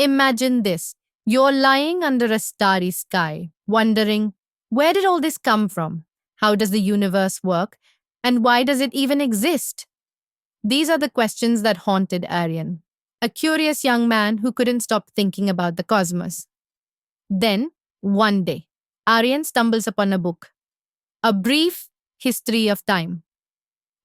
Imagine this. You're lying under a starry sky, wondering, where did all this come from? How does the universe work? And why does it even exist? These are the questions that haunted Aryan, a curious young man who couldn't stop thinking about the cosmos. Then, one day, Aryan stumbles upon a book, A Brief History of Time,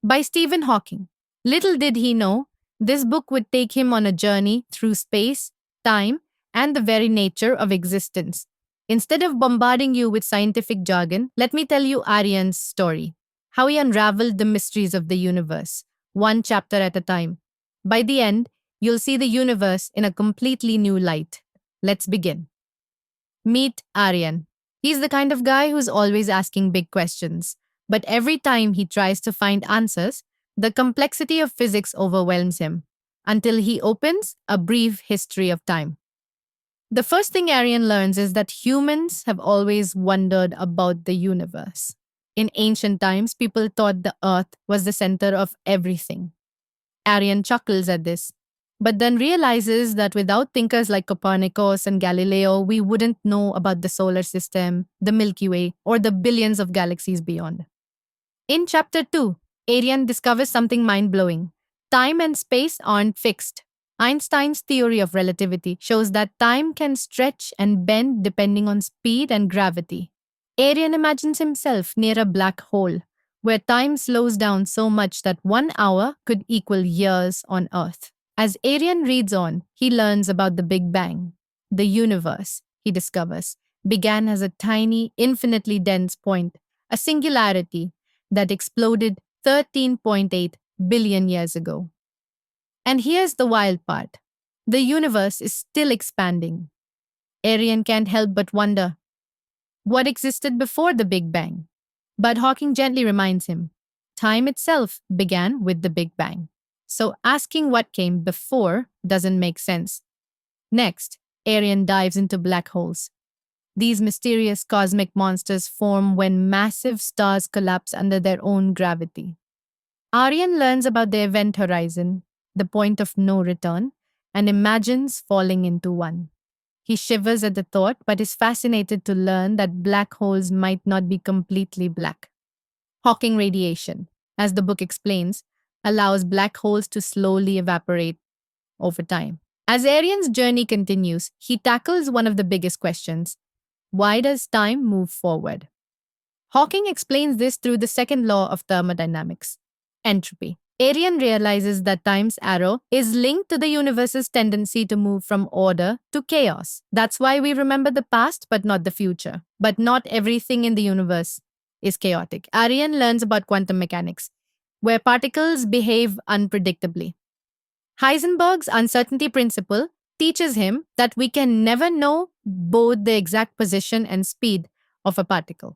by Stephen Hawking. Little did he know, this book would take him on a journey through space, time, and the very nature of existence. Instead of bombarding you with scientific jargon, let me tell you Aryan's story, how he unraveled the mysteries of the universe, one chapter at a time. By the end, you'll see the universe in a completely new light. Let's begin. Meet Aryan. He's the kind of guy who's always asking big questions, but every time he tries to find answers, the complexity of physics overwhelms him until he opens A Brief History of Time. The first thing Aryan learns is that humans have always wondered about the universe. In ancient times, people thought the earth was the center of everything. Aryan chuckles at this, but then realizes that without thinkers like Copernicus and Galileo, we wouldn't know about the solar system, the Milky Way, or the billions of galaxies beyond. In chapter 2, Aryan discovers something mind blowing. Time and space aren't fixed. Einstein's theory of relativity shows that time can stretch and bend depending on speed and gravity. Aryan imagines himself near a black hole, where time slows down so much that 1 hour could equal years on Earth. As Aryan reads on, he learns about the Big Bang. The universe, he discovers, began as a tiny, infinitely dense point, a singularity that exploded 13.8 billion years ago. And here's the wild part. The universe is still expanding. Aryan can't help but wonder, what existed before the Big Bang? But Hawking gently reminds him, time itself began with the Big Bang. So asking what came before doesn't make sense. Next, Aryan dives into black holes. These mysterious cosmic monsters form when massive stars collapse under their own gravity. Aryan learns about the event horizon, the point of no return, and imagines falling into one. He shivers at the thought, but is fascinated to learn that black holes might not be completely black. Hawking radiation, as the book explains, allows black holes to slowly evaporate over time. As Aryan's journey continues, he tackles one of the biggest questions. Why does time move forward? Hawking explains this through the second law of thermodynamics, entropy. Aryan realizes that time's arrow is linked to the universe's tendency to move from order to chaos. That's why we remember the past but not the future. But not everything in the universe is chaotic. Aryan learns about quantum mechanics, where particles behave unpredictably. Heisenberg's uncertainty principle teaches him that we can never know both the exact position and speed of a particle.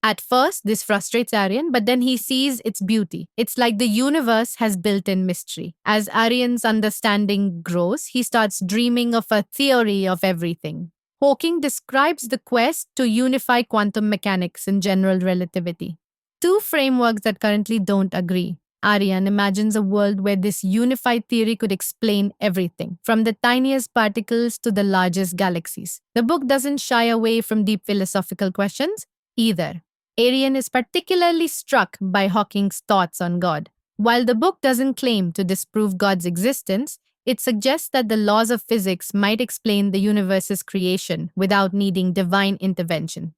At first, this frustrates Aryan, but then he sees its beauty. It's like the universe has built in mystery. As Aryan's understanding grows, he starts dreaming of a theory of everything. Hawking describes the quest to unify quantum mechanics and general relativity, two frameworks that currently don't agree. Aryan imagines a world where this unified theory could explain everything, from the tiniest particles to the largest galaxies. The book doesn't shy away from deep philosophical questions either. Aryan is particularly struck by Hawking's thoughts on God. While the book doesn't claim to disprove God's existence, it suggests that the laws of physics might explain the universe's creation without needing divine intervention.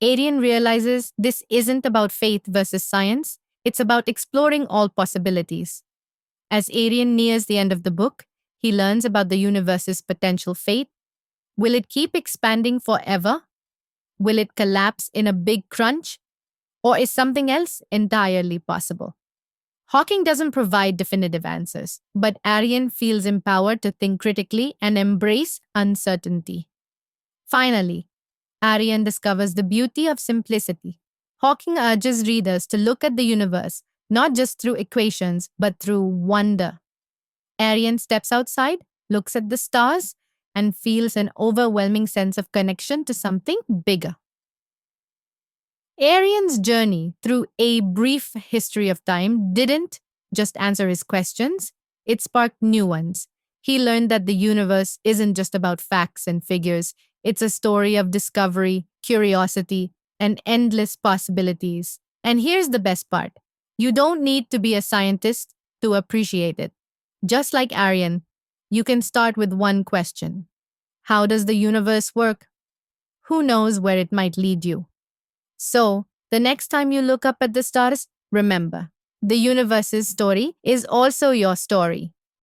Aryan realizes this isn't about faith versus science, it's about exploring all possibilities. As Aryan nears the end of the book, he learns about the universe's potential fate. Will it keep expanding forever? Will it collapse in a big crunch? Or is something else entirely possible? Hawking doesn't provide definitive answers, but Aryan feels empowered to think critically and embrace uncertainty. Finally, Aryan discovers the beauty of simplicity. Hawking urges readers to look at the universe not just through equations, but through wonder. Aryan steps outside, looks at the stars, and feels an overwhelming sense of connection to something bigger. Aryan's journey through A Brief History of Time didn't just answer his questions, it sparked new ones. He learned that the universe isn't just about facts and figures, it's a story of discovery, curiosity, and endless possibilities. And here's the best part: you don't need to be a scientist to appreciate it. Just like Aryan, you can start with one question: how does the universe work? Who knows where it might lead you? So, the next time you look up at the stars, remember the universe's story is also your story.